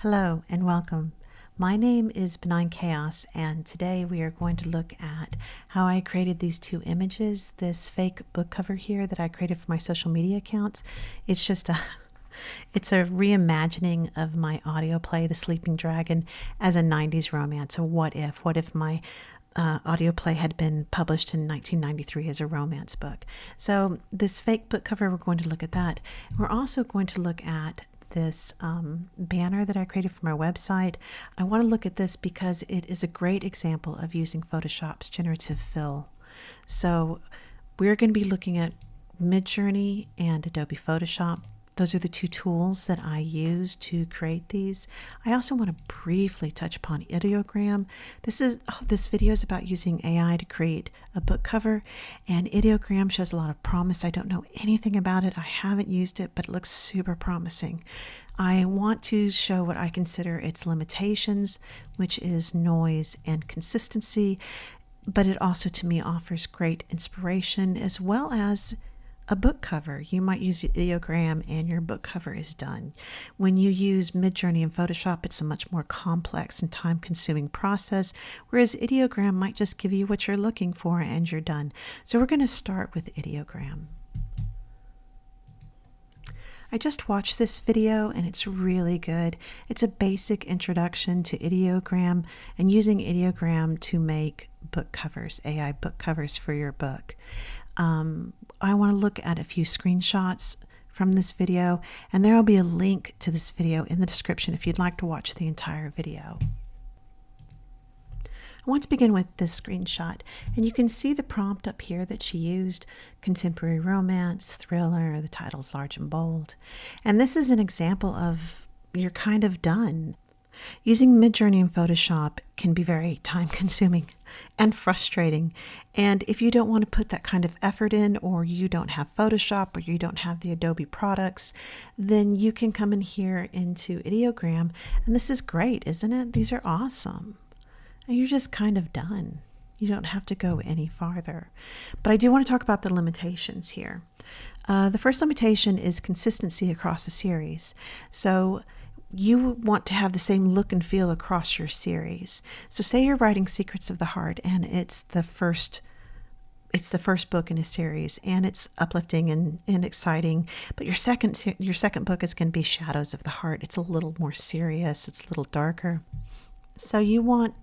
Hello and welcome. My name is Benign Chaos, and today we are going to look at how I created these two images. This fake book cover here that I created for my social media accounts. It's a reimagining of my audio play, The Sleeping Dragon, as a 90s romance. A what if? What if my audio play had been published in 1993 as a romance book? So this fake book cover, we're going to look at that. We're also going to look at this banner that I created for my website. I want to look at this because it is a great example of using Photoshop's generative fill. So we're going to be looking at Midjourney and Adobe Photoshop. Those are the two tools that I use to create these. I also want to briefly touch upon Ideogram. This video is about using AI to create a book cover, and Ideogram shows a lot of promise. I don't know anything about it. I haven't used it, but it looks super promising. I want to show what I consider its limitations, which is noise and consistency, but it also to me offers great inspiration as well as a book cover. You might use Ideogram and your book cover is done. When you use Midjourney and Photoshop, it's a much more complex and time-consuming process, whereas Ideogram might just give you what you're looking for and you're done. So we're going to start with Ideogram. I just watched this video and it's really good. It's a basic introduction to Ideogram and using Ideogram to make book covers, AI book covers for your book. I want to look at a few screenshots from this video, and there will be a link to this video in the description if you'd like to watch the entire video. I want to begin with this screenshot, and you can see the prompt up here that she used: contemporary romance, thriller, the title's large and bold. And this is an example of you're kind of done. Using Midjourney and Photoshop can be very time-consuming and frustrating. And if you don't want to put that kind of effort in, or you don't have Photoshop, or you don't have the Adobe products, then you can come in here into Ideogram. And this is great, isn't it? These are awesome. And you're just kind of done. You don't have to go any farther. But I do want to talk about the limitations here. The first limitation is consistency across a series. So you want to have the same look and feel across your series. So say you're writing Secrets of the Heart and it's the first book in a series, and it's uplifting and exciting, but your second book is going to be Shadows of the Heart. It's a little more serious, it's a little darker. So you want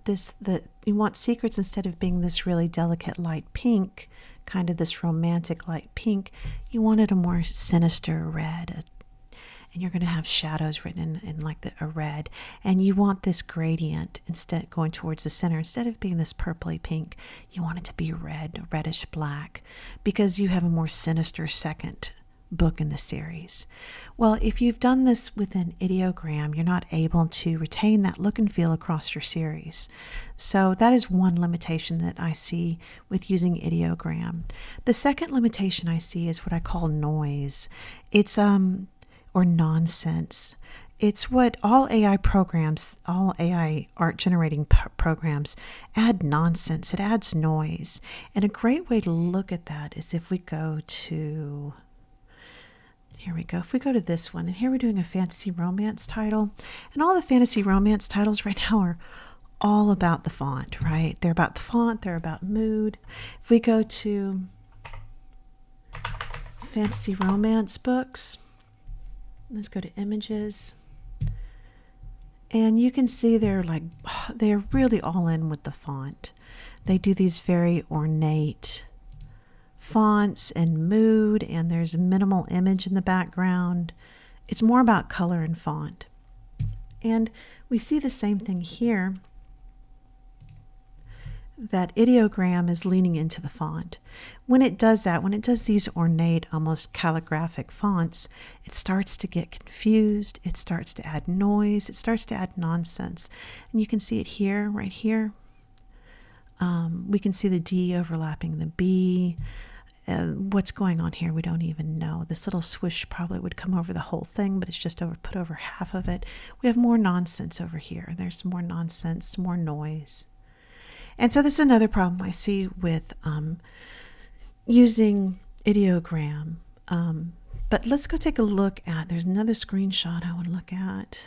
Secrets, instead of being this really delicate light pink, kind of this romantic light pink, you wanted a more sinister red, and you're going to have shadows written in like a red, and you want this gradient instead going towards the center. Instead of being this purpley pink, you want it to be red, reddish black, because you have a more sinister second book in the series. Well, if you've done this within Ideogram, you're not able to retain that look and feel across your series. So that is one limitation that I see with using Ideogram. The second limitation I see is what I call noise. It's or nonsense. It's what all AI programs, all AI art generating programs add nonsense. It adds noise. And a great way to look at that is if we go to, here we go. If we go to this one, and here we're doing a fantasy romance title, and all the fantasy romance titles right now are all about the font, right? They're about the font, they're about mood. If we go to fantasy romance books, let's go to images, and you can see they're really all in with the font. They do these very ornate fonts and mood, and there's minimal image in the background. It's more about color and font. And we see the same thing here, that Ideogram is leaning into the font. When it does that, when it does these ornate, almost calligraphic fonts, it starts to get confused, it starts to add noise, it starts to add nonsense. And you can see it here, right here. We can see the D overlapping the B. What's going on here, we don't even know. This little swish probably would come over the whole thing, but it's just put over half of it. We have more nonsense over here. There's more nonsense, more noise. And so this is another problem I see with using Ideogram. But let's go take a look at, there's another screenshot I want to look at.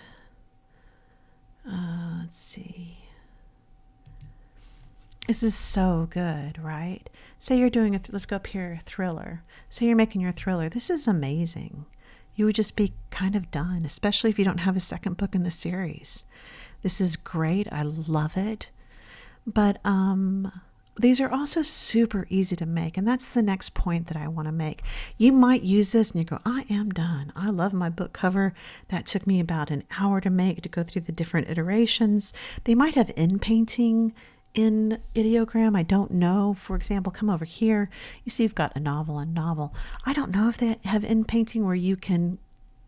let's see. This is so good, right? Say you're doing let's go up here, thriller. Say you're making your thriller. This is amazing. You would just be kind of done, especially if you don't have a second book in the series. This is great. I love it. But these are also super easy to make, and that's the next point that I want to make. You might use this and you go, I am done. I love my book cover. That took me about an hour to make, to go through the different iterations. They might have inpainting in Ideogram. I don't know. For example, come over here. You see you've got a novel and novel. I don't know if they have inpainting where you can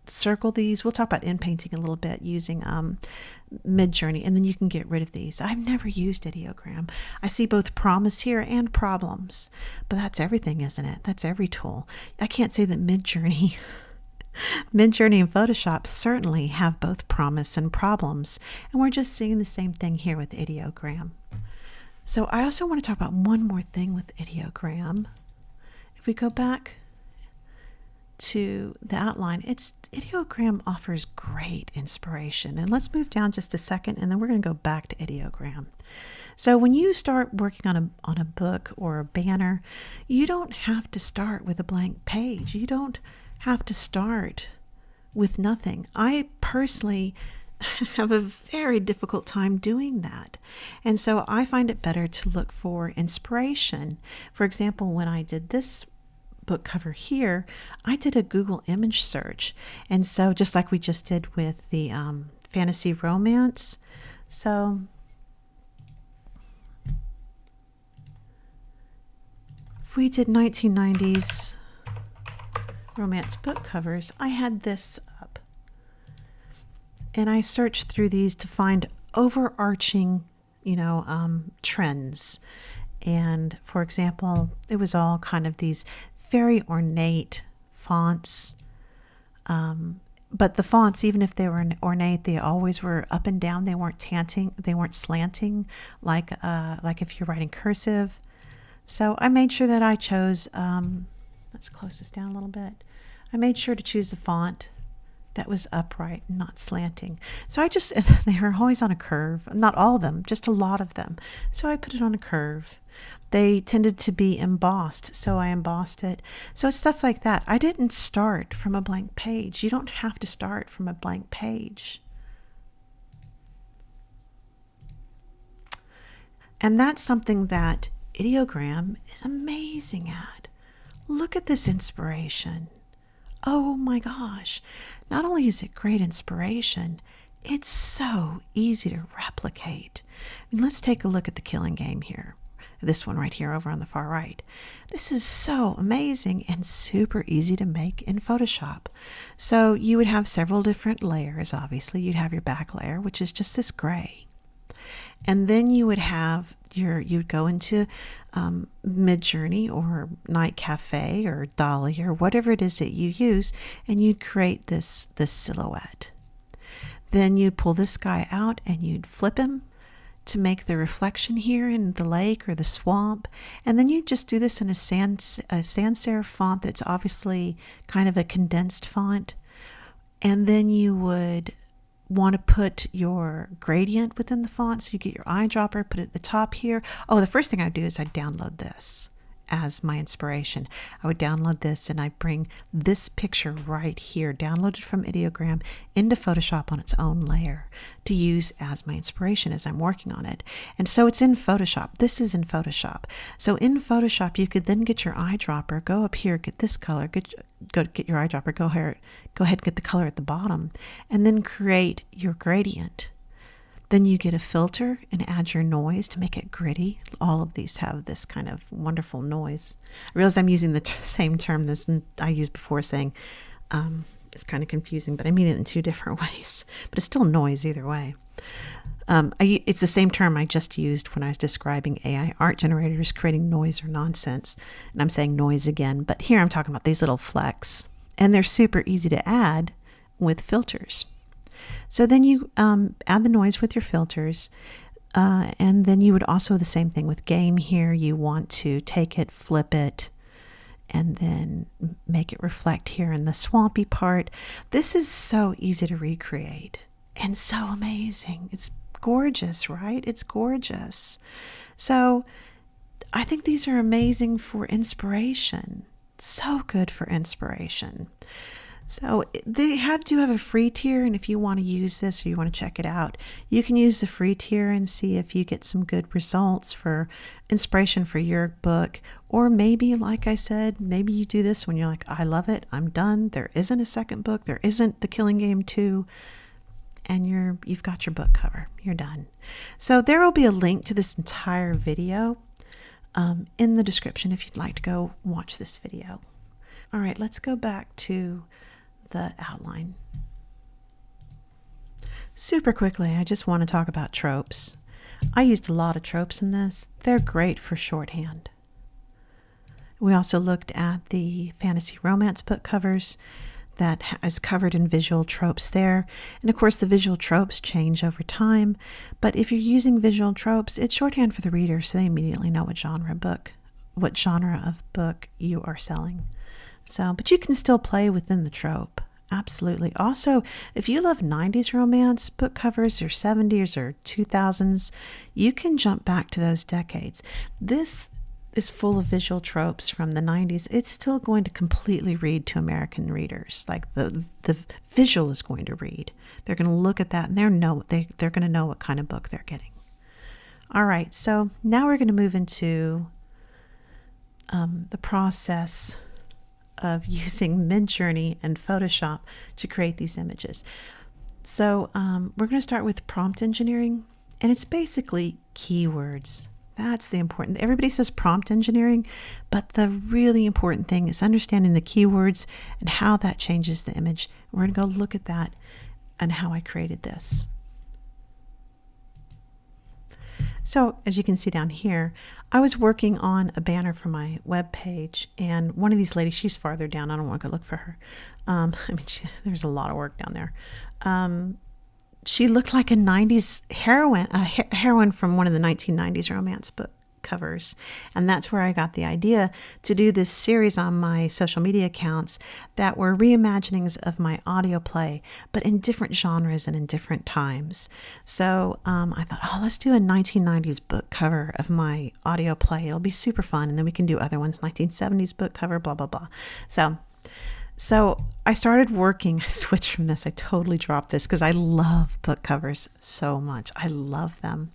circle these. We'll talk about inpainting a little bit using Midjourney, and then you can get rid of these. I've never used Ideogram. I see both promise here and problems, but that's everything, isn't it? That's every tool. I can't say that Midjourney and Photoshop certainly have both promise and problems, and we're just seeing the same thing here with Ideogram. So I also want to talk about one more thing with Ideogram. If we go back to the outline, Ideogram offers great inspiration. And let's move down just a second, and then we're going to go back to Ideogram. So when you start working on a book or a banner, you don't have to start with a blank page. You don't have to start with nothing. I personally have a very difficult time doing that. And so I find it better to look for inspiration. For example, when I did this book cover here, I did a Google image search. And so just like we just did with the fantasy romance. So if we did 1990s romance book covers, I had this up. And I searched through these to find overarching, trends. And for example, it was all kind of these very ornate fonts. But the fonts, even if they were ornate, they always were up and down. They weren't slanting like if you're writing cursive. So I made sure that I chose, let's close this down a little bit. I made sure to choose a font that was upright, not slanting. So they were always on a curve. Not all of them, just a lot of them. So I put it on a curve. They tended to be embossed, so I embossed it. So it's stuff like that. I didn't start from a blank page. You don't have to start from a blank page. And that's something that Ideogram is amazing at. Look at this inspiration. Oh my gosh. Not only is it great inspiration, it's so easy to replicate. Let's take a look at the Killing Game here. This one right here over on the far right. This is so amazing and super easy to make in Photoshop. So you would have several different layers, obviously. You'd have your back layer, which is just this gray. And then you would have you'd go into Midjourney or Night Cafe or Dolly or whatever it is that you use, and you'd create this silhouette. Then you'd pull this guy out and you'd flip him to make the reflection here in the lake or the swamp. And then you just do this in a sans serif font that's obviously kind of a condensed font. And then you would want to put your gradient within the font. So you get your eyedropper, put it at the top here. Oh, the first thing I do is I download this as my inspiration. I would download this and I bring this picture right here, downloaded from Ideogram, into Photoshop on its own layer to use as my inspiration as I'm working on it. And so it's in Photoshop. This is in Photoshop. So in Photoshop, you could then get your eyedropper, go up here, get this color, get your eyedropper, go ahead and get the color at the bottom, and then create your gradient. Then you get a filter and add your noise to make it gritty. All of these have this kind of wonderful noise. I realize I'm using the same term that I used before, saying it's kind of confusing, but I mean it in two different ways. But it's still noise either way. It's the same term I just used when I was describing AI art generators creating noise or nonsense. And I'm saying noise again, but here I'm talking about these little flecks. And they're super easy to add with filters. So then you add the noise with your filters, and then you would also the same thing with game here. You want to take it, flip it, and then make it reflect here in the swampy part. This is so easy to recreate and so amazing. It's gorgeous, right? It's gorgeous. So I think these are amazing for inspiration. So good for inspiration. So they do have a free tier, and if you want to use this or you want to check it out, you can use the free tier and see if you get some good results for inspiration for your book. Or maybe, like I said, maybe you do this when you're like, I love it, I'm done, there isn't a second book, there isn't The Killing Game 2, and you've got your book cover, you're done. So there will be a link to this entire video in the description if you'd like to go watch this video. All right, let's go back to the outline. Super quickly, I just want to talk about tropes. I used a lot of tropes in this. They're great for shorthand. We also looked at the fantasy romance book covers that is covered in visual tropes there. And of course, the visual tropes change over time. But if you're using visual tropes, it's shorthand for the reader, so they immediately know what genre of book you are selling. So, but you can still play within the trope. Absolutely. Also, if you love 90s romance book covers or 70s or 2000s, you can jump back to those decades. This is full of visual tropes from the 90s. It's still going to completely read to American readers. Like the visual is going to read. They're going to look at that and they're going to know what kind of book they're getting. All right, so now we're going to move into the process of using Midjourney and Photoshop to create these images. So we're going to start with prompt engineering, and it's basically keywords. That's the important. Everybody says prompt engineering, but the really important thing is understanding the keywords and how that changes the image. We're going to go look at that and how I created this. So as you can see down here, I was working on a banner for my web page, and one of these ladies, she's farther down. I don't want to go look for her. There's a lot of work down there. She looked like a 90s heroine, a heroine from one of the 1990s romance book covers. And that's where I got the idea to do this series on my social media accounts that were reimaginings of my audio play, but in different genres and in different times. So I thought, let's do a 1990s book cover of my audio play. It'll be super fun. And then we can do other ones, 1970s book cover, blah, blah, blah. So I started working. I switched from this. I totally dropped this because I love book covers so much. I love them,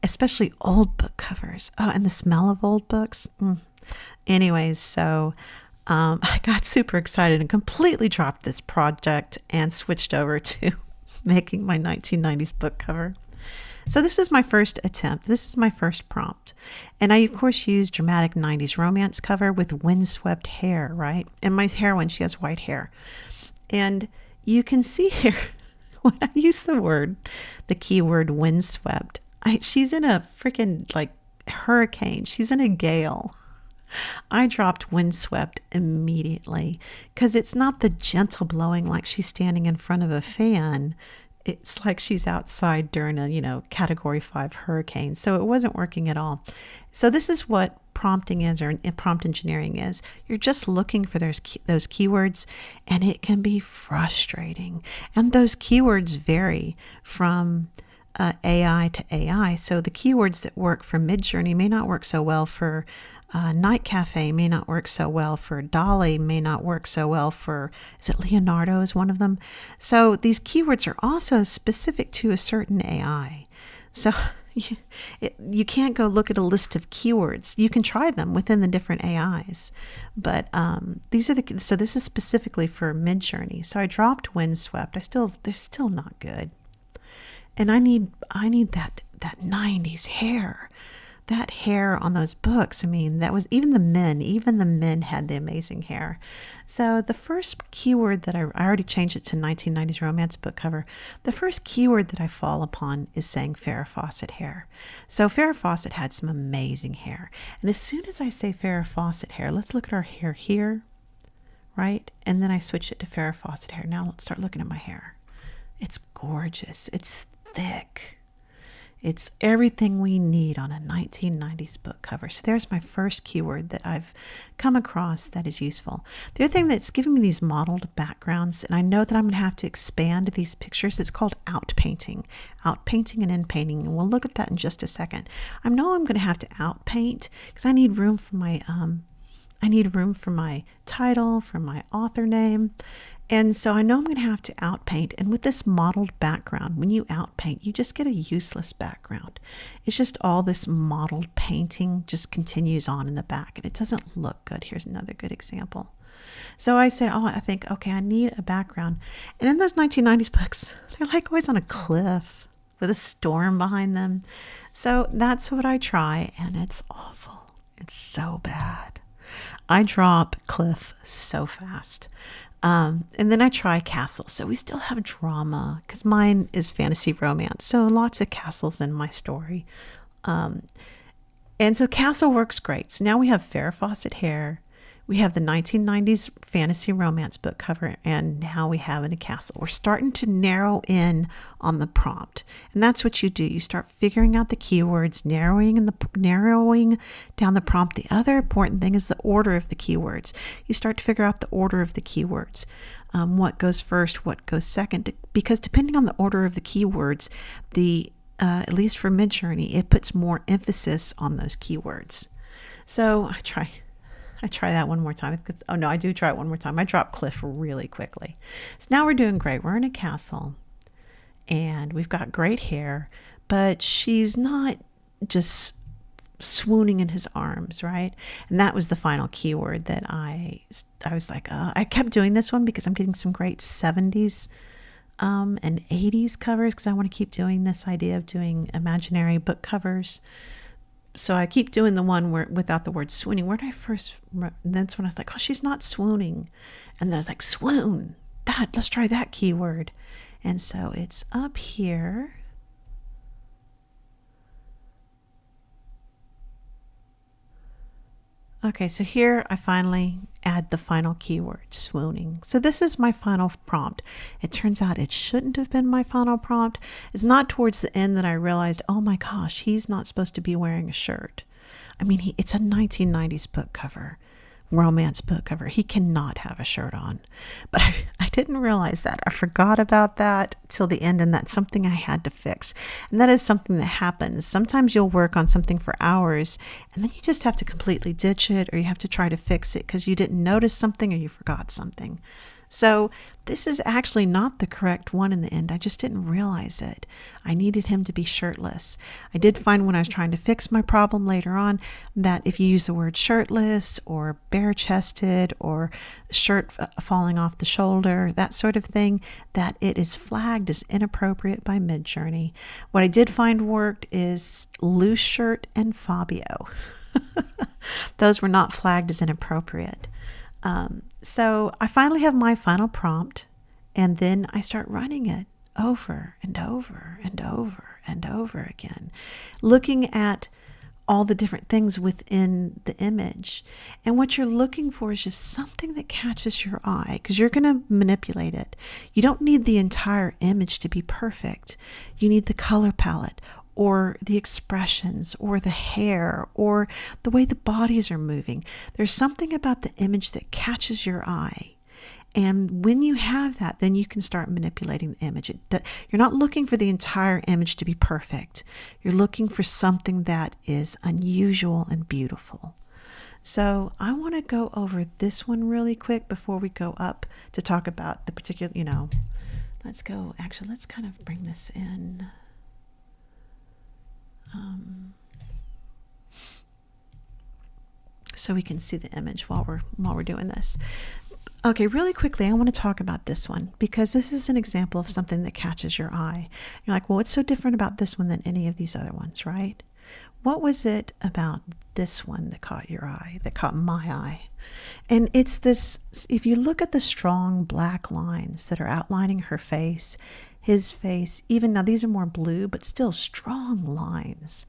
especially old book covers. Oh, and the smell of old books. Anyways, so I got super excited and completely dropped this project and switched over to making my 1990s book cover. So this was my first attempt. This is my first prompt. And I, of course, used dramatic 90s romance cover with windswept hair, right? And my heroine, she has white hair. And you can see here, when I use the keyword windswept, she's in a freaking hurricane. She's in a gale. I dropped windswept immediately because it's not the gentle blowing like she's standing in front of a fan. It's like she's outside during a, Category 5 hurricane. So it wasn't working at all. So this is what prompting is, or prompt engineering is. You're just looking for those keywords, and it can be frustrating. And those keywords vary from AI to AI. So the keywords that work for Midjourney may not work so well for Night Cafe, may not work so well for Dolly, may not work so well for, is it Leonardo is one of them? So these keywords are also specific to a certain AI. So you can't go look at a list of keywords. You can try them within the different AIs, but so this is specifically for Midjourney. So I dropped windswept. They're still not good. And I need that 90s hair. That hair on those books, that was even the men had the amazing hair. So the first keyword that I already changed it to 1990s romance book cover. The first keyword that I fall upon is saying Farrah Fawcett hair. So Farrah Fawcett had some amazing hair. And as soon as I say Farrah Fawcett hair, let's look at our hair here, right? And then I switch it to Farrah Fawcett hair. Now let's start looking at my hair. It's gorgeous. It's thick. It's everything we need on a 1990s book cover. So there's my first keyword that I've come across that is useful. The other thing that's giving me these modeled backgrounds, and I know that I'm going to have to expand these pictures, it's called outpainting. Outpainting and inpainting, and we'll look at that in just a second. I know I'm going to have to outpaint because I need room for my title, for my author name. And so I know I'm going to have to outpaint. And with this modeled background, when you outpaint, you just get a useless background. It's just all this modeled painting just continues on in the back, and it doesn't look good. Here's another good example. So I said, I think, okay, I need a background. And in those 1990s books, they're like always on a cliff with a storm behind them. So that's what I try, and it's awful. It's so bad. I drop cliff so fast. And then I try castle. So we still have drama because mine is fantasy romance. So lots of castles in my story. And so castle works great. So now we have Farrah Fawcett hair. We have the 1990s fantasy romance book cover, and now we have in a castle. We're starting to narrow in on the prompt, and that's what you do. You start figuring out the keywords, narrowing down the prompt. The other important thing is the order of the keywords. You start to figure out the order of the keywords, what goes first, what goes second, because depending on the order of the keywords, at least for Midjourney, it puts more emphasis on those keywords. So I try that one more time. Oh no, I do try it one more time. I drop cliff really quickly. So now we're doing great. We're in a castle and we've got great hair, but she's not just swooning in his arms, right? And that was the final keyword that I was like, I kept doing this one because I'm getting some great 70s and 80s covers because I want to keep doing this idea of doing imaginary book covers. So I keep doing the one where without the word swooning. Where did I first? That's when I was like, oh, she's not swooning. And then I was like, swoon. Let's try that keyword. And so it's up here. Okay, so here I finally add the final keyword, swooning. So this is my final prompt. It turns out it shouldn't have been my final prompt. It's not towards the end that I realized, oh my gosh, he's not supposed to be wearing a shirt. I mean, it's a 1990s book cover, romance book cover. He cannot have a shirt on. But I didn't realize that. I forgot about that till the end, and that's something I had to fix. And that is something that happens. Sometimes you'll work on something for hours, and then you just have to completely ditch it, or you have to try to fix it because you didn't notice something or you forgot something. So this is actually not the correct one in the end. I just didn't realize it. I needed him to be shirtless. I did find when I was trying to fix my problem later on that if you use the word shirtless or bare-chested or shirt falling off the shoulder, that sort of thing, that it is flagged as inappropriate by Midjourney. What I did find worked is loose shirt and Fabio. Those were not flagged as inappropriate. So I finally have my final prompt, and then I start running it over and over and over and over again, looking at all the different things within the image. And what you're looking for is just something that catches your eye, because you're going to manipulate it. You don't need the entire image to be perfect. You need the color palette, or the expressions, or the hair, or the way the bodies are moving. There's something about the image that catches your eye. And when you have that, then you can start manipulating the image. You're not looking for the entire image to be perfect. You're looking for something that is unusual and beautiful. So I want to go over this one really quick before we go up to talk about the particular, let's kind of bring this in. So we can see the image while we're doing this. Okay, really quickly, I want to talk about this one because this is an example of something that catches your eye. You're like, well, what's so different about this one than any of these other ones, right? What was it about this one that caught your eye, that caught my eye? And it's this, if you look at the strong black lines that are outlining her face, his face, even now these are more blue, but still strong lines.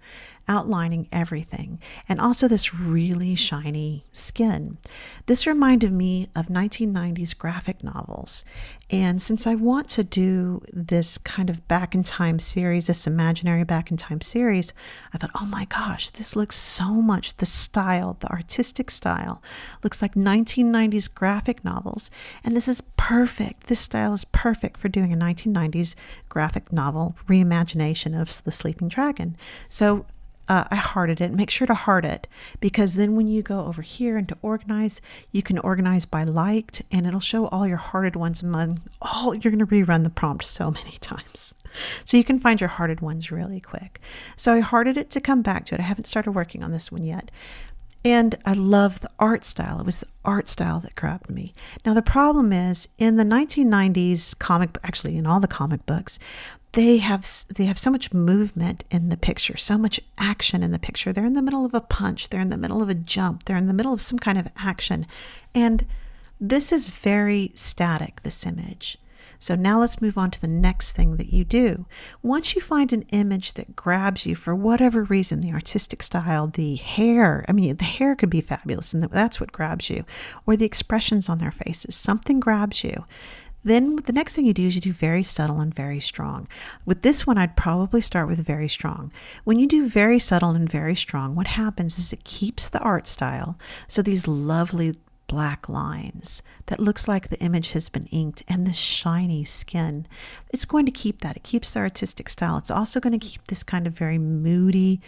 outlining everything, and also this really shiny skin. This reminded me of 1990s graphic novels. And since I want to do this kind of back in time series, this imaginary back in time series, I thought, oh my gosh, this looks so much, the style, the artistic style, looks like 1990s graphic novels. And this is perfect. This style is perfect for doing a 1990s graphic novel reimagination of The Sleeping Dragon. So I hearted it. Make sure to heart it, because then when you go over here and to organize, you can organize by liked, and it'll show all your hearted ones among all. You're going to rerun the prompt so many times, so you can find your hearted ones really quick. So I hearted it to come back to it. I haven't started working on this one yet. And I love the art style. It was the art style that grabbed me. Now, the problem is in the 1990s comic, actually in all the comic books, they have so much movement in the picture, so much action in the picture. They're in the middle of a punch. They're in the middle of a jump. They're in the middle of some kind of action. And this is very static, this image. So now let's move on to the next thing that you do. Once you find an image that grabs you for whatever reason, the artistic style, the hair, the hair could be fabulous and that's what grabs you, or the expressions on their faces, something grabs you. Then the next thing you do is you do very subtle and very strong. With this one, I'd probably start with very strong. When you do very subtle and very strong, what happens is it keeps the art style. So these lovely black lines that looks like the image has been inked, and this shiny skin, it's going to keep that. It keeps the artistic style. It's also going to keep this kind of very moody,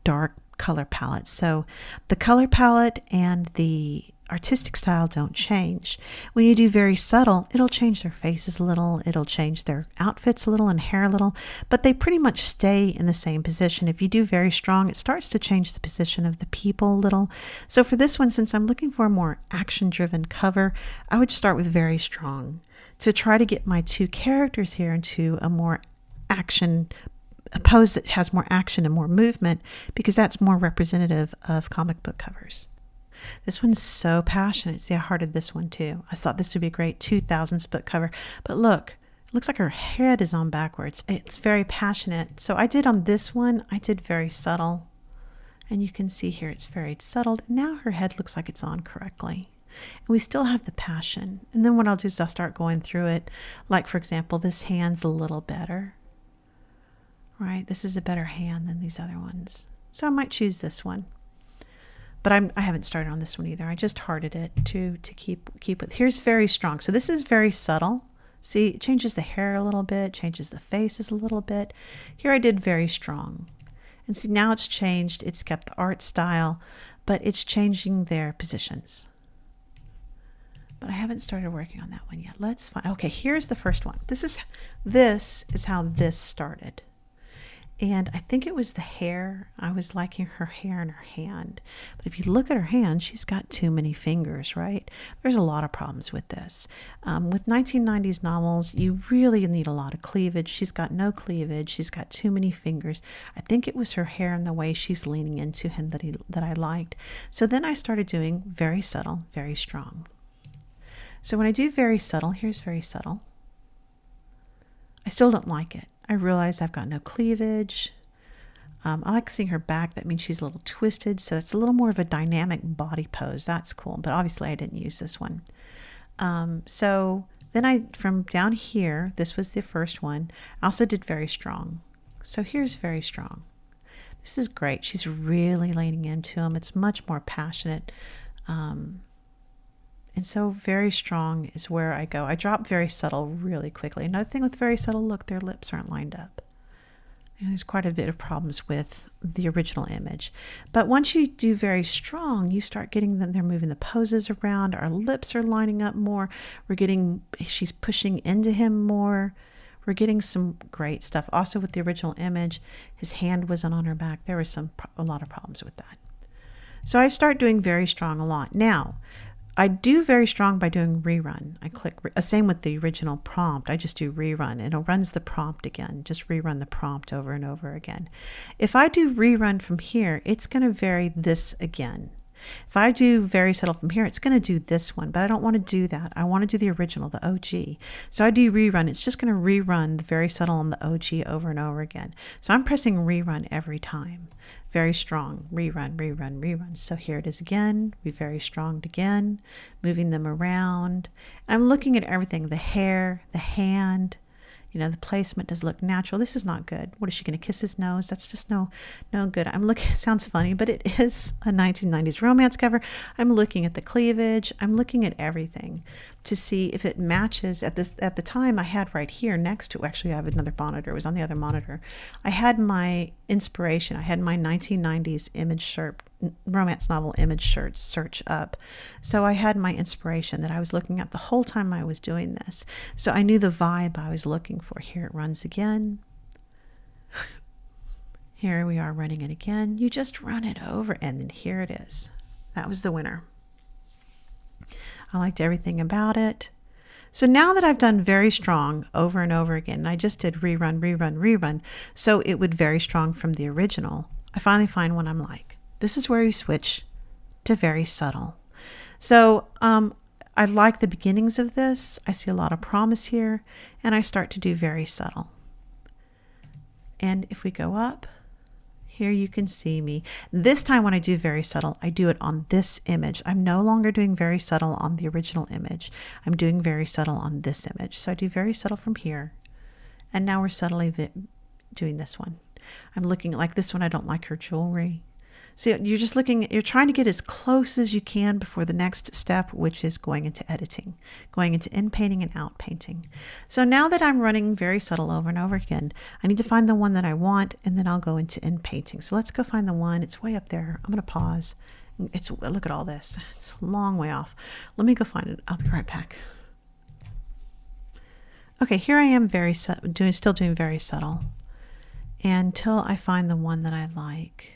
dark color palette. So the color palette and the artistic style don't change. When you do very subtle, it'll change their faces a little, it'll change their outfits a little and hair a little, but they pretty much stay in the same position. If you do very strong, it starts to change the position of the people a little. So for this one, since I'm looking for a more action-driven cover, I would start with very strong to try to get my two characters here into a more a pose that has more action and more movement, because that's more representative of comic book covers. This one's so passionate. See, I hearted this one too. I thought this would be a great 2000s book cover. But look, it looks like her head is on backwards. It's very passionate. So I did on this one, I did very subtle. And you can see here it's very subtle. Now her head looks like it's on correctly. And we still have the passion. And then what I'll do is I'll start going through it. Like, for example, this hand's a little better. Right? This is a better hand than these other ones. So I might choose this one. But I haven't started on this one either. I just hearted it to keep with. Here's very strong. So this is very subtle. See, it changes the hair a little bit, changes the faces a little bit. Here I did very strong. And see, now it's changed. It's kept the art style, but it's changing their positions. But I haven't started working on that one yet. Let's find. Okay, here's the first one. This is how this started. And I think it was the hair. I was liking her hair in her hand. But if you look at her hand, she's got too many fingers, right? There's a lot of problems with this. With 1990s novels, you really need a lot of cleavage. She's got no cleavage. She's got too many fingers. I think it was her hair and the way she's leaning into him that I liked. So then I started doing very subtle, very strong. So when I do very subtle, here's very subtle. I still don't like it. I realize I've got no cleavage. I like seeing her back. That means she's a little twisted. So it's a little more of a dynamic body pose. That's cool. But obviously I didn't use this one. So then from down here, this was the first one. I also did very strong. So here's very strong. This is great. She's really leaning into him. It's much more passionate. And so very strong is where I go. I drop very subtle really quickly. Another thing with very subtle, look, their lips aren't lined up. And there's quite a bit of problems with the original image. But once you do very strong, you start getting them, they're moving the poses around. Our lips are lining up more. She's pushing into him more. We're getting some great stuff. Also with the original image, his hand wasn't on her back. There was a lot of problems with that. So I start doing very strong a lot. Now, I do very strong by doing rerun. I click, same with the original prompt. I just do rerun and it runs the prompt again. Just rerun the prompt over and over again. If I do rerun from here, it's going to vary this again. If I do very subtle from here, it's going to do this one, but I don't want to do that. I want to do the original, the OG. So I do rerun. It's just going to rerun the very subtle on the OG over and over again. So I'm pressing rerun every time. Very strong, rerun, rerun, rerun. So here it is again. We very stronged again, moving them around. I'm looking at everything, the hair, the hand. You know, the placement does look natural. This is not good. What is she going to kiss his nose? That's just no good. I'm looking, it sounds funny, but it is a 1990s romance cover. I'm looking at the cleavage. I'm looking at everything to see if it matches. At the time I had right here next to, actually I have another monitor. It was on the other monitor. I had my inspiration. I had my 1990s image shirt, romance novel image search up. So I had my inspiration that I was looking at the whole time I was doing this. So I knew the vibe I was looking for. Here it runs again. Here we are running it again. You just run it over and then here it is. That was the winner. I liked everything about it. So now that I've done very strong over and over again, and I just did rerun, rerun, rerun, so it would very strong from the original, I finally find one I'm like. This is where you switch to very subtle. So I like the beginnings of this. I see a lot of promise here, and I start to do very subtle. And if we go up, here you can see me. This time when I do very subtle, I do it on this image. I'm no longer doing very subtle on the original image. I'm doing very subtle on this image. So I do very subtle from here. And now we're subtly doing this one. I'm looking like this one. I don't like her jewelry. So you're just looking, you're trying to get as close as you can before the next step, which is going into editing, going into inpainting and outpainting. So now that I'm running very subtle over and over again, I need to find the one that I want, and then I'll go into inpainting. So let's go find the one. It's way up there. I'm going to pause. Look at all this. It's a long way off. Let me go find it. I'll be right back. Okay, here I am still doing very subtle until I find the one that I like.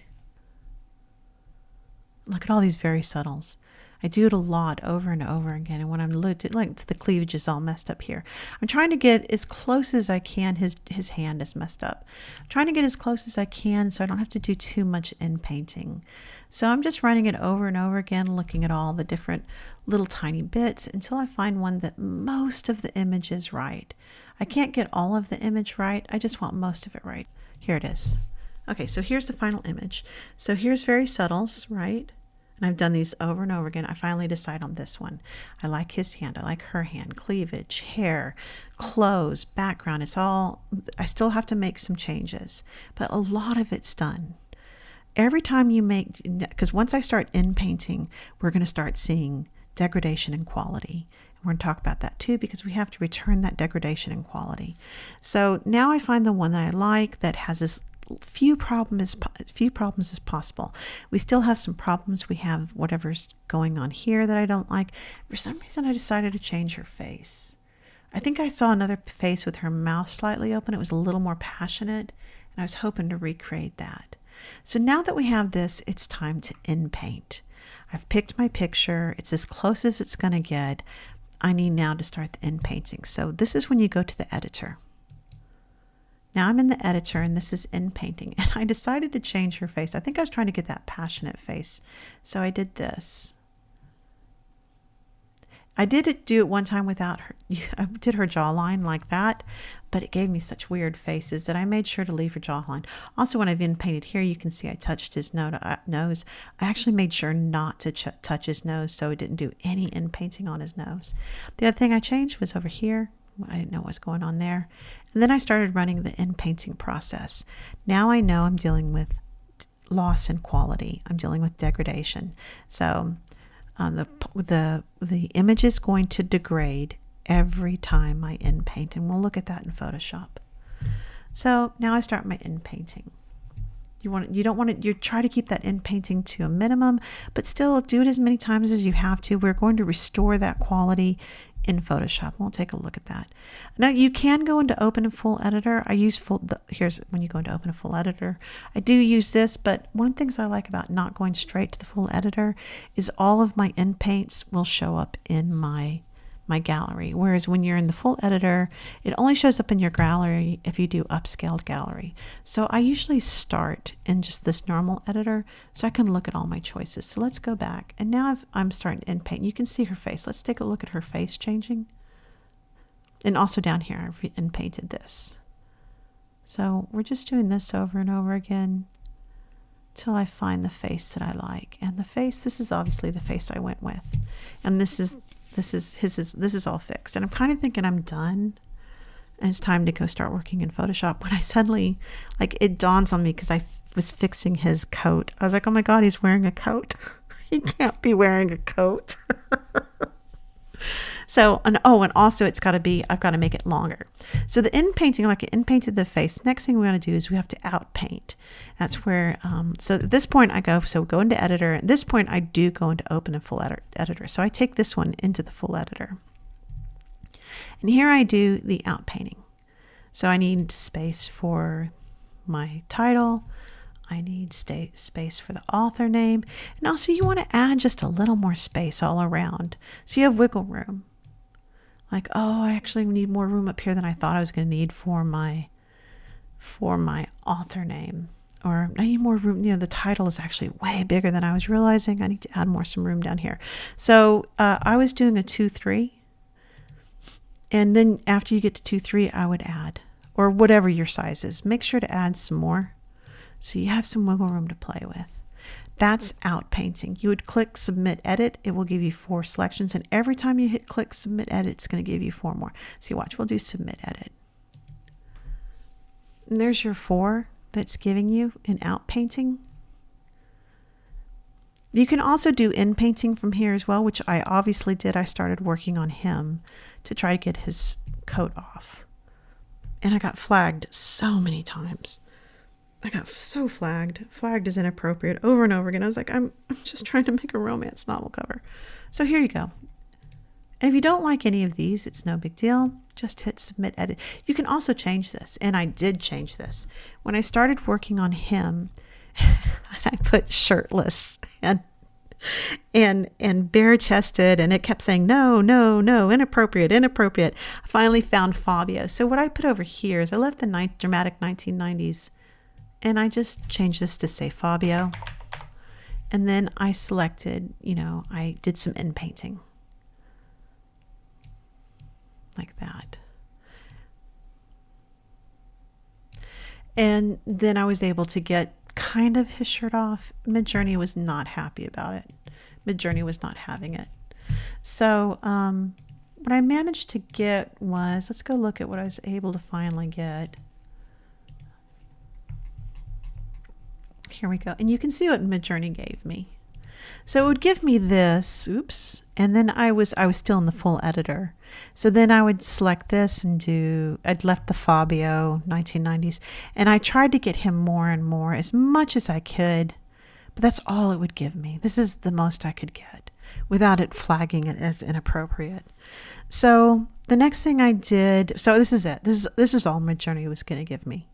Look at all these very subtles. I do it a lot over and over again. And when I'm like the cleavage is all messed up here, I'm trying to get as close as I can. His hand is messed up. I'm trying to get as close as I can so I don't have to do too much inpainting. So I'm just running it over and over again, looking at all the different little tiny bits until I find one that most of the image is right. I can't get all of the image right. I just want most of it right. Here it is. Okay, so here's the final image. So here's very subtles, right? And I've done these over and over again. I finally decide on this one. I like his hand. I like her hand. Cleavage, hair, clothes, background. It's all, I still have to make some changes, but a lot of it's done. Every time you make, because once I start inpainting, we're going to start seeing degradation in quality. We're going to talk about that too, because we have to return that degradation in quality. So now I find the one that I like that has as few problems as possible. We still have some problems. We have whatever's going on here that I don't like. For some reason, I decided to change her face. I think I saw another face with her mouth slightly open. It was a little more passionate, and I was hoping to recreate that. So now that we have this, it's time to inpaint. I've picked my picture. It's as close as it's going to get. I need now to start the inpainting. So this is when you go to the editor. Now I'm in the editor, and this is Inpainting, and I decided to change her face. I think I was trying to get that passionate face, so I did this. I did do it one time without her. I did her jawline like that, but it gave me such weird faces that I made sure to leave her jawline. Also, when I've inpainted here, you can see I touched his nose. I actually made sure not to touch his nose, so it didn't do any inpainting on his nose. The other thing I changed was over here. I didn't know what was going on there. And then I started running the inpainting process. Now I know I'm dealing with loss in quality. I'm dealing with degradation. So the image is going to degrade every time I inpaint, and we'll look at that in Photoshop. So now I start my inpainting. You try to keep that inpainting to a minimum, but still do it as many times as you have to. We're going to restore that quality in Photoshop. We'll take a look at that. Now you can go into Open and Full Editor. I use here's when you go into Open and Full Editor. I do use this, but one of the things I like about not going straight to the full editor is all of my inpaints will show up in my my gallery. Whereas when you're in the full editor, it only shows up in your gallery if you do upscaled gallery. So I usually start in just this normal editor so I can look at all my choices. So let's go back. And now I'm starting to inpaint. You can see her face. Let's take a look at her face changing. And also down here, I've inpainted this. So we're just doing this over and over again till I find the face that I like. And the face, this is obviously the face I went with. And this is all fixed. And I'm kind of thinking I'm done. And it's time to go start working in Photoshop when I suddenly, like, it dawns on me because I was fixing his coat. I was like, oh my God, he's wearing a coat. He can't be wearing a coat. So, and also it's got to be, I've got to make it longer. So the inpainting, like I inpainted the face. Next thing we want to do is we have to outpaint. That's where, so at this point I go into editor. At this point I do go into open and full editor. So I take this one into the full editor. And here I do the outpainting. So I need space for my title. I need space for the author name. And also you want to add just a little more space all around. So you have wiggle room. Like, oh, I actually need more room up here than I thought I was going to need for my author name. Or I need more room. You know, the title is actually way bigger than I was realizing. I need to add some room down here. So I was doing a 2-3. And then after you get to 2-3, I would add, or whatever your size is, make sure to add some more. So you have some wiggle room to play with. That's outpainting. You would click submit edit. It will give you 4 selections. And every time you hit click submit edit, it's going to give you 4 more. See, watch, we'll do submit edit. And there's your 4 that's giving you in outpainting. You can also do inpainting from here as well, which I obviously did. I started working on him to try to get his coat off. And I got flagged so many times. I got so flagged. Flagged as inappropriate over and over again. I was like, I'm just trying to make a romance novel cover. So here you go. And if you don't like any of these, it's no big deal. Just hit submit edit. You can also change this. And I did change this. When I started working on him, I put shirtless and bare-chested, and it kept saying, no, inappropriate. I finally found Fabio. So what I put over here is I left the dramatic 1990s, and I just changed this to say Fabio. And then I selected, I did some inpainting. Like that. And then I was able to get kind of his shirt off. Midjourney was not happy about it. Midjourney was not having it. So what I managed to get was, let's go look at what I was able to finally get. Here we go. And you can see what Midjourney gave me. So it would give me this, and then I was still in the full editor. So then I would select this and I'd left the Fabio 1990s, and I tried to get him more and more as much as I could, but that's all it would give me. This is the most I could get without it flagging it as inappropriate. So the next thing I did, so this is it. This is all Midjourney was going to give me.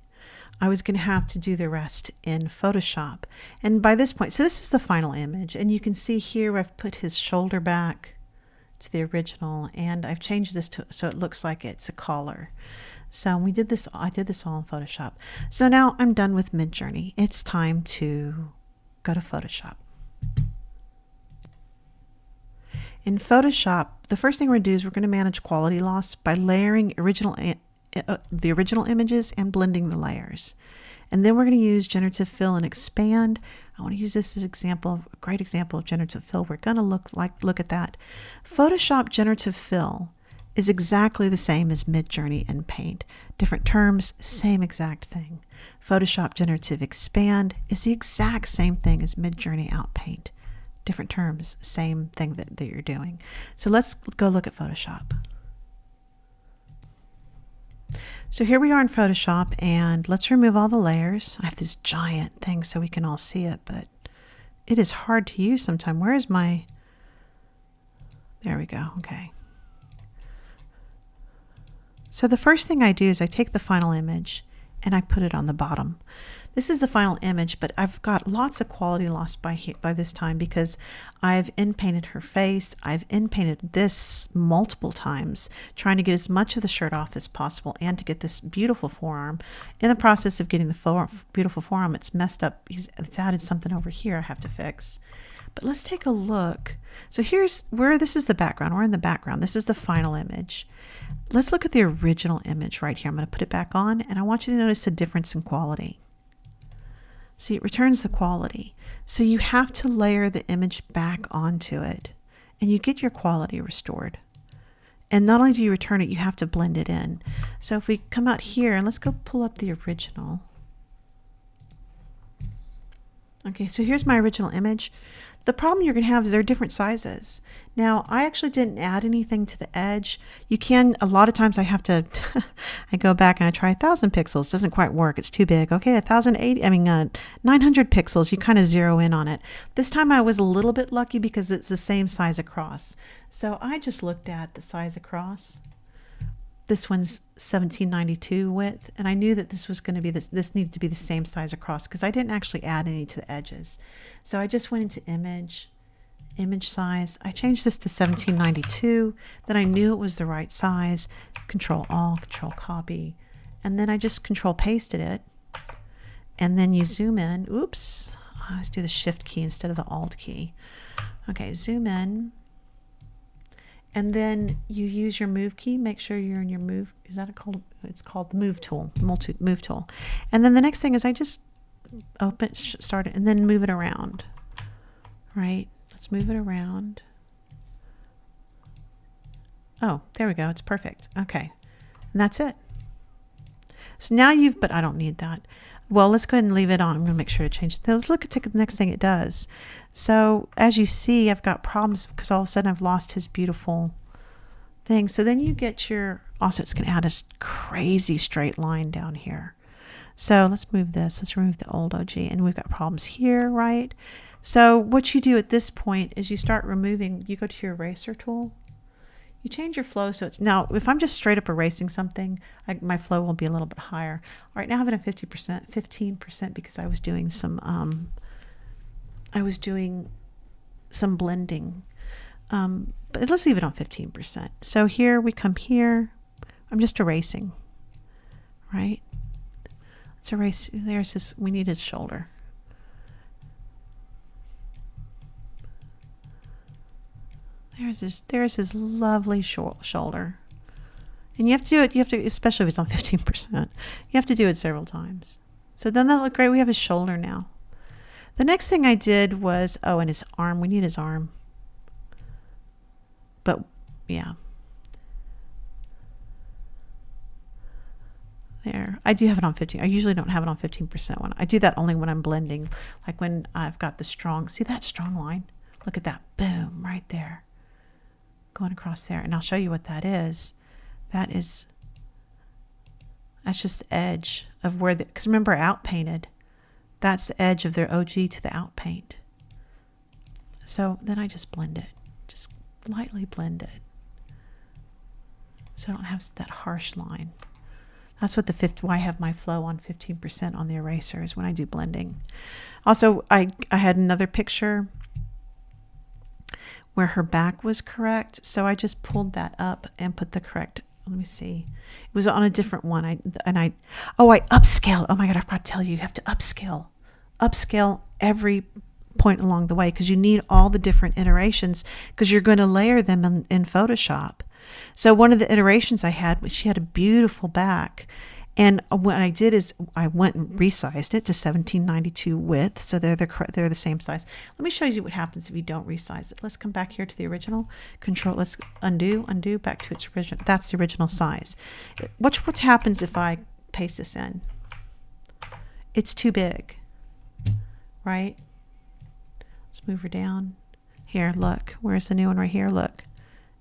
I was going to have to do the rest in Photoshop. And by this point, so this is the final image. And you can see here I've put his shoulder back to the original, and I've changed this so it looks like it's a collar. So I did this all in Photoshop. So now I'm done with Midjourney. It's time to go to Photoshop. In Photoshop, the first thing we're going to do is we're going to manage quality loss by layering the original images and blending the layers. And then we're going to use generative fill and expand. I want to use this as a great example of generative fill. We're going to look at that. Photoshop generative fill is exactly the same as Midjourney and Paint. Different terms, same exact thing. Photoshop generative expand is the exact same thing as Midjourney Outpaint. Different terms, same thing that you're doing. So let's go look at Photoshop. So here we are in Photoshop, and let's remove all the layers. I have this giant thing so we can all see it, but it is hard to use sometimes. Where is my, there we go, okay. So the first thing I do is I take the final image and I put it on the bottom. This is the final image, but I've got lots of quality lost by this time because I've inpainted her face. I've inpainted this multiple times, trying to get as much of the shirt off as possible and to get this beautiful forearm. In the process of getting the beautiful forearm, it's messed up. It's added something over here I have to fix. But let's take a look. So here's where this is the background. We're in the background. This is the final image. Let's look at the original image right here. I'm going to put it back on, and I want you to notice the difference in quality. See, it returns the quality. So you have to layer the image back onto it, and you get your quality restored. And not only do you return it, you have to blend it in. So if we come out here, and let's go pull up the original. Okay, so here's my original image. The problem you're going to have is they're different sizes. Now, I actually didn't add anything to the edge. You can, a lot of times I have to, I go back and I try 1,000 pixels. Doesn't quite work. It's too big. Okay, 900 pixels. You kind of zero in on it. This time I was a little bit lucky because it's the same size across. So I just looked at the size across. This one's 1792 width, and I knew that this was going to be this needed to be the same size across because I didn't actually add any to the edges. So I just went into image size. I changed this to 1792. Then I knew it was the right size. Control All, Control Copy, and then I just Control Pasted it. And then you zoom in. Oops, I always do the Shift key instead of the Alt key. Okay, zoom in. And then you use your move key. Make sure you're in your move. Is that called? It's called the move tool, move tool. And then the next thing is I just start it and then move it around. Right? Let's move it around. Oh, there we go. It's perfect. Okay. And that's it. So now but I don't need that. Well, let's go ahead and leave it on. I'm going to make sure to change. Let's look at the next thing it does. So as you see, I've got problems because all of a sudden I've lost his beautiful thing. So then you get also it's going to add a crazy straight line down here. So let's move this. Let's remove the old OG. And we've got problems here, right? So what you do at this point is you start removing, you go to your eraser tool. You change your flow so it's, now if I'm just straight up erasing something, my flow will be a little bit higher. All right, now I have it at 15% because I was doing some blending. But let's leave it on 15%. So here we come here. I'm just erasing, right? Let's erase, there's this, we need his shoulder. There's his lovely shoulder. And you have to do it, especially if it's on 15%, you have to do it several times. So doesn't that look great? We have his shoulder now. The next thing I did was, and his arm, we need his arm. But yeah. There, I do have it on 15. I usually don't have it on 15% when I do that only when I'm blending. Like when I've got the see that strong line? Look at that, boom, right there. Going across there, and I'll show you what that is. That's just the edge of where because remember outpainted, that's the edge of their OG to the outpaint. So then I just blend it, just lightly blend it, so I don't have that harsh line. That's what why I have my flow on 15% on the eraser is when I do blending. Also, I had another picture where her back was correct, so I just pulled that up and put the correct. Let me see. It was on a different one. I upscale. Oh my God, I forgot to tell you, you have to upscale every point along the way because you need all the different iterations because you're going to layer them in Photoshop. So one of the iterations I had was she had a beautiful back. And what I did is I went and resized it to 1792 width, so they're the same size. Let me show you what happens if you don't resize it. Let's come back here to the original. Let's undo back to its original. That's the original size. What happens if I paste this in? It's too big, right? Let's move her down. Here, look. Where's the new one right here? Look.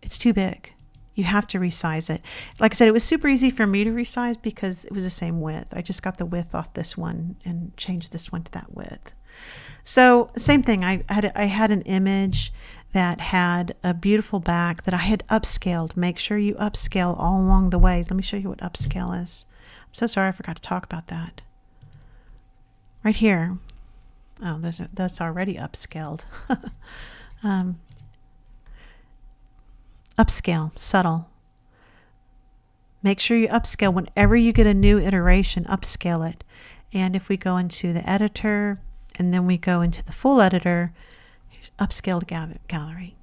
It's too big. You have to resize it. Like I said, it was super easy for me to resize because it was the same width. I just got the width off this one and changed this one to that width. So same thing. I had an image that had a beautiful back that I had upscaled. Make sure you upscale all along the way. Let me show you what upscale is. I'm so sorry I forgot to talk about that. right here. Oh, that's already upscaled. Upscale, subtle. Make sure you upscale whenever you get a new iteration, upscale it. And if we go into the editor and then we go into the full editor, here's upscaled gallery.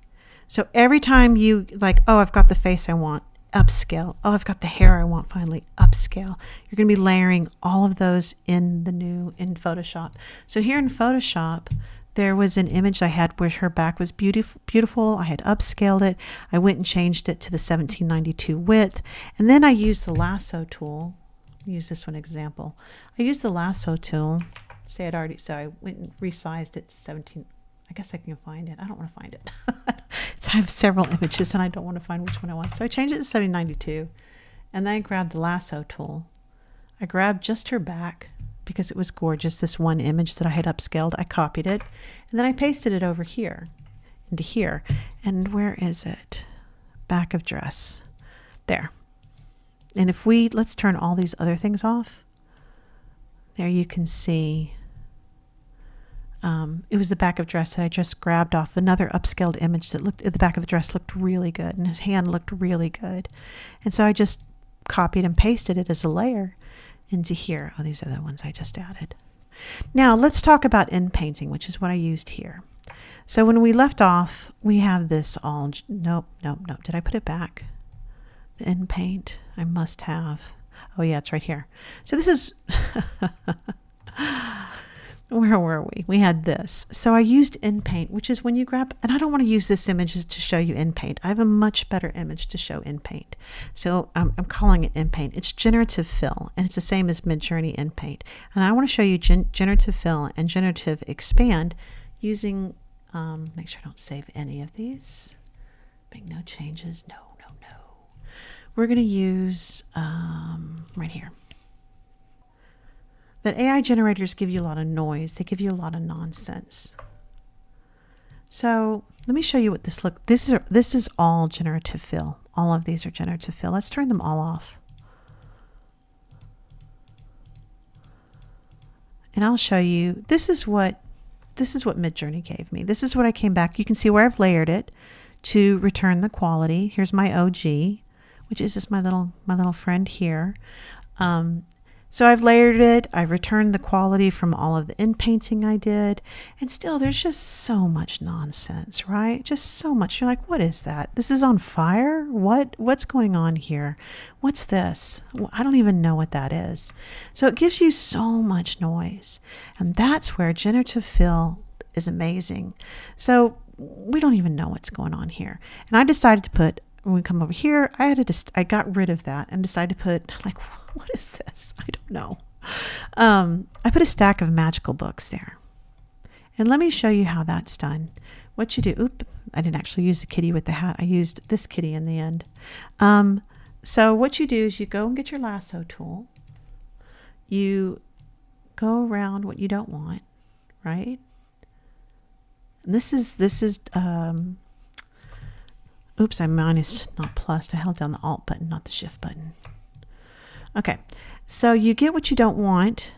So every time you like, oh, I've got the face I want, upscale. Oh, I've got the hair I want, finally, upscale. You're going to be layering all of those in Photoshop. So here in Photoshop, there was an image I had where her back was beautiful. I had upscaled it. I went and changed it to the 1792 width. And then I used the lasso tool. Use this one example. I used the lasso tool. So I went and resized it to 17. I guess I can find it. I don't want to find it. I have several images and I don't want to find which one I want. So I changed it to 1792. And then I grabbed the lasso tool. I grabbed just her back because it was gorgeous, this one image that I had upscaled. I copied it and then I pasted it over here into here. And where is it? Back of dress. There. And if let's turn all these other things off. There you can see it was the back of dress that I just grabbed off another upscaled image that looked at the back of the dress looked really good and his hand looked really good. And so I just copied and pasted it as a layer into here. Oh, these are the ones I just added. Now let's talk about inpainting, which is what I used here. So when we left off, we have this all, nope. Did I put it back? The inpaint, I must have. Oh yeah, it's right here. So this is, where were we? We had this. So I used Inpaint, which is when you grab, and I don't want to use this image to show you Inpaint. I have a much better image to show Inpaint. So I'm calling it Inpaint. It's Generative Fill, and it's the same as Midjourney Inpaint. And I want to show you Generative Fill and Generative Expand using, make sure I don't save any of these. Make no changes. No. We're going to use right here. That AI generators give you a lot of noise. They give you a lot of nonsense. So let me show you what this looks. This is all generative fill. All of these are generative fill. Let's turn them all off. And I'll show you. This is what Midjourney gave me. This is what I came back. You can see where I've layered it to return the quality. Here's my OG, which is just my little friend here. So I've layered it. I've returned the quality from all of the inpainting I did. And still, there's just so much nonsense, right? Just so much. You're like, what is that? This is on fire? What's going on here? What's this? I don't even know what that is. So it gives you so much noise. And that's where generative fill is amazing. So we don't even know what's going on here. And I decided to put, when we come over here, I got rid of that and decided to put, like, what is this? I don't know. I put a stack of magical books there. And let me show you how that's done. What you do, I didn't actually use the kitty with the hat. I used this kitty in the end. So what you do is you go and get your lasso tool. You go around what you don't want, right? And this is oops, I minus, not plus. I held down the Alt button, not the Shift button. Okay, so you get what you don't want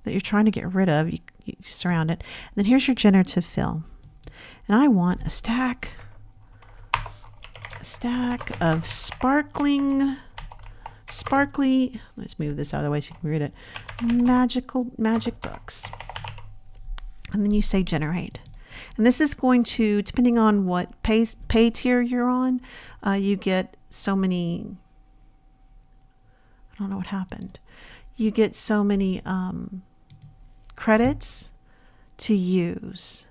that you're trying to get rid of. You surround it. And then here's your generative fill. And I want a stack of sparkly, let's move this out of the way so you can read it, magic books. And then you say generate. And this is going to, depending on what pay tier you're on, you get so many, I don't know what happened. You get so many credits to use.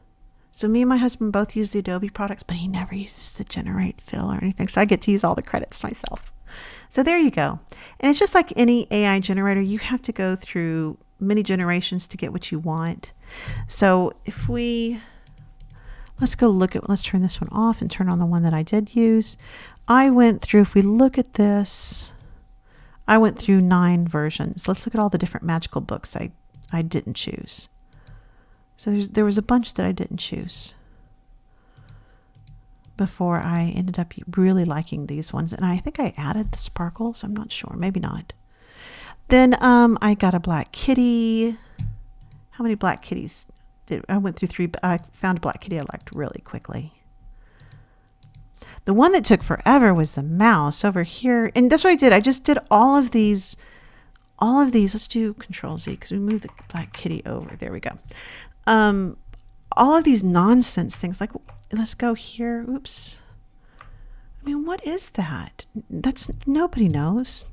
So me and my husband both use the Adobe products, but he never uses the generate fill or anything. So I get to use all the credits myself. So there you go. And it's just like any AI generator, you have to go through many generations to get what you want. So if let's go look at, let's turn this one off and turn on the one that I did use. I went through, if we look at this, I went through 9 versions. Let's look at all the different magical books I didn't choose. So there was a bunch that I didn't choose before I ended up really liking these ones. And I think I added the sparkles. I'm not sure. Maybe not. Then I got a black kitty. How many black kitties did I went through 3, but I found a black kitty I liked really quickly. The one that took forever was the mouse over here. And that's what I did. I just did all of these. Let's do Control Z because we moved the black kitty over. There we go. All of these nonsense things, like let's go here. Oops. I mean, what is that? That's nobody knows.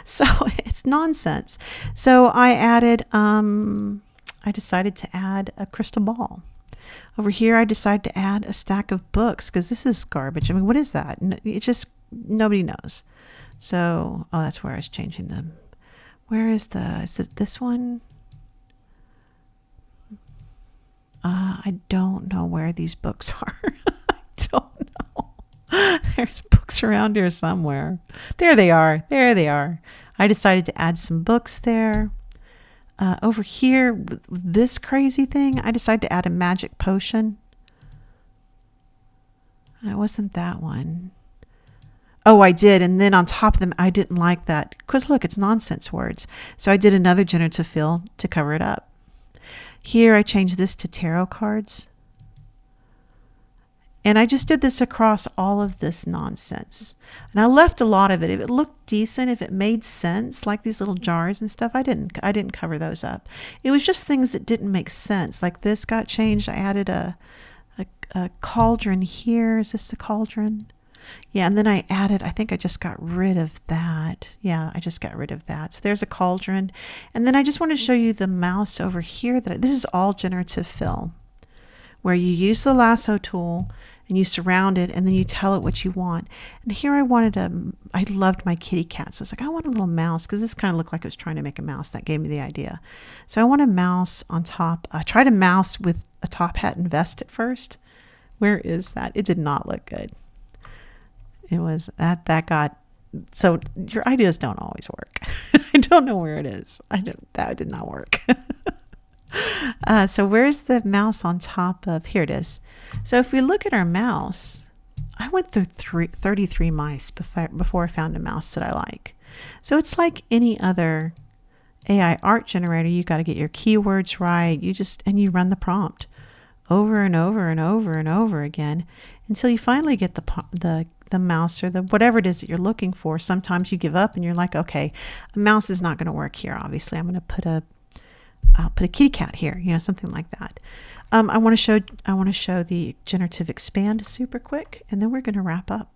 So it's nonsense. So I added, I decided to add a crystal ball. Over here, I decided to add a stack of books because this is garbage. I mean, what is that? It just, nobody knows. So, oh, that's where I was changing them. Where is this one? I don't know where these books are. I don't know. There's books around here somewhere. There they are. There they are. I decided to add some books there. Over here, with this crazy thing, I decided to add a magic potion. It wasn't that one. Oh, I did. And then on top of them, I didn't like that. Because look, it's nonsense words. So I did another generative fill to cover it up. Here, I changed this to tarot cards. And I just did this across all of this nonsense. And I left a lot of it. If it looked decent, if it made sense, like these little jars and stuff, I didn't cover those up. It was just things that didn't make sense. Like this got changed. I added a cauldron here. Is this the cauldron? Yeah, and then I added, I think I just got rid of that. Yeah, I just got rid of that. So there's a cauldron. And then I just want to show you the mouse over here. This is all generative fill, where you use the lasso tool and you surround it and then you tell it what you want. And here I loved my kitty cat. So I was like, I want a little mouse because this kind of looked like it was trying to make a mouse. That gave me the idea. So I want a mouse on top. I tried a mouse with a top hat and vest at first. Where is that? It did not look good. It was that got, so your ideas don't always work. I don't know where it is. That did not work. So where's the mouse on top of, here it is. So if we look at our mouse, I went through 33 mice before I found a mouse that I like. So it's like any other AI art generator. You got to get your keywords right. And you run the prompt over and over and over and over again until you finally get the mouse or the whatever it is that you're looking for. Sometimes you give up and you're like, okay, a mouse is not going to work here. Obviously, I'm going to I'll put a kitty cat here, something like that. I want to show the generative expand super quick, and then we're going to wrap up.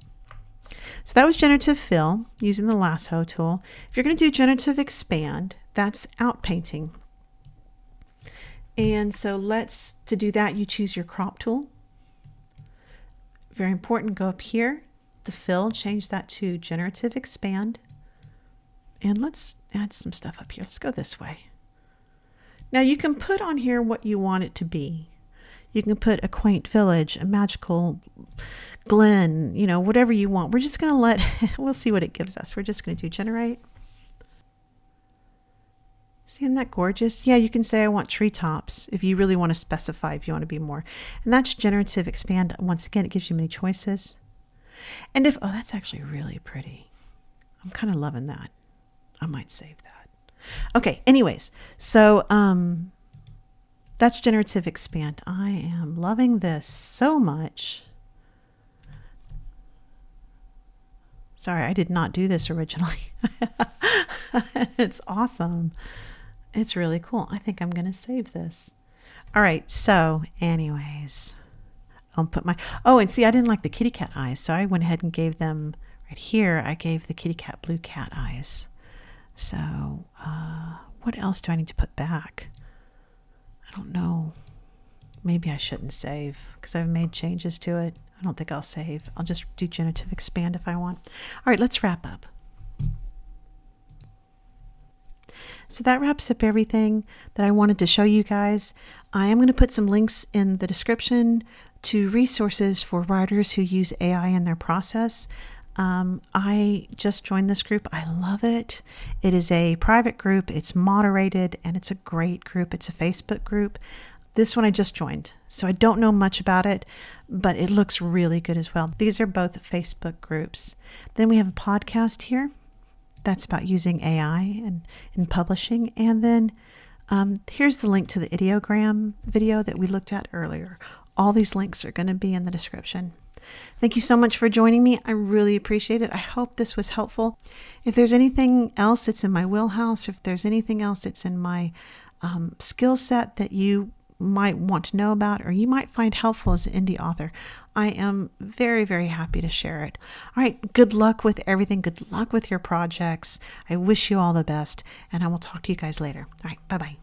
So that was generative fill using the lasso tool. If you're going to do generative expand, that's outpainting. And so to do that, you choose your crop tool. Very important, go up here, the fill, change that to generative expand. And let's add some stuff up here. Let's go this way. Now you can put on here what you want it to be. You can put a quaint village, a magical glen, whatever you want. We're just going to we'll see what it gives us. We're just going to do generate. See, isn't that gorgeous? Yeah, you can say I want treetops if you really want to specify, if you want to be more. And that's generative expand. Once again, it gives you many choices. And oh, that's actually really pretty. I'm kind of loving that. I might save that. Okay, anyways, so that's generative expand. I am loving this so much. Sorry, I did not do this originally. It's awesome. It's really cool. I think I'm going to save this. All right, so anyways, I'll put and see, I didn't like the kitty cat eyes, so I went ahead and gave them right here. I gave the kitty cat blue cat eyes. So what else do I need to put back? I don't know. Maybe I shouldn't save because I've made changes to it. I don't think I'll save. I'll just do generative expand if I want. All right, let's wrap up. So that wraps up everything that I wanted to show you guys. I am going to put some links in the description to resources for writers who use AI in their process. I just joined this group. I love it. It is a private group. It's moderated and it's a great group. It's a Facebook group. This one I just joined, so I don't know much about it, but it looks really good as well. These are both Facebook groups. Then we have a podcast here. That's about using AI and in publishing. And then Here's the link to the Ideogram video that we looked at earlier. All these links are going to be in the description. Thank you so much for joining me. I really appreciate it. I hope this was helpful. If there's anything else that's in my wheelhouse, if there's anything else that's in my skill set that you might want to know about or you might find helpful as an indie author, I am very, very happy to share it. All right, good luck with everything. Good luck with your projects. I wish you all the best, and I will talk to you guys later. All right, bye-bye.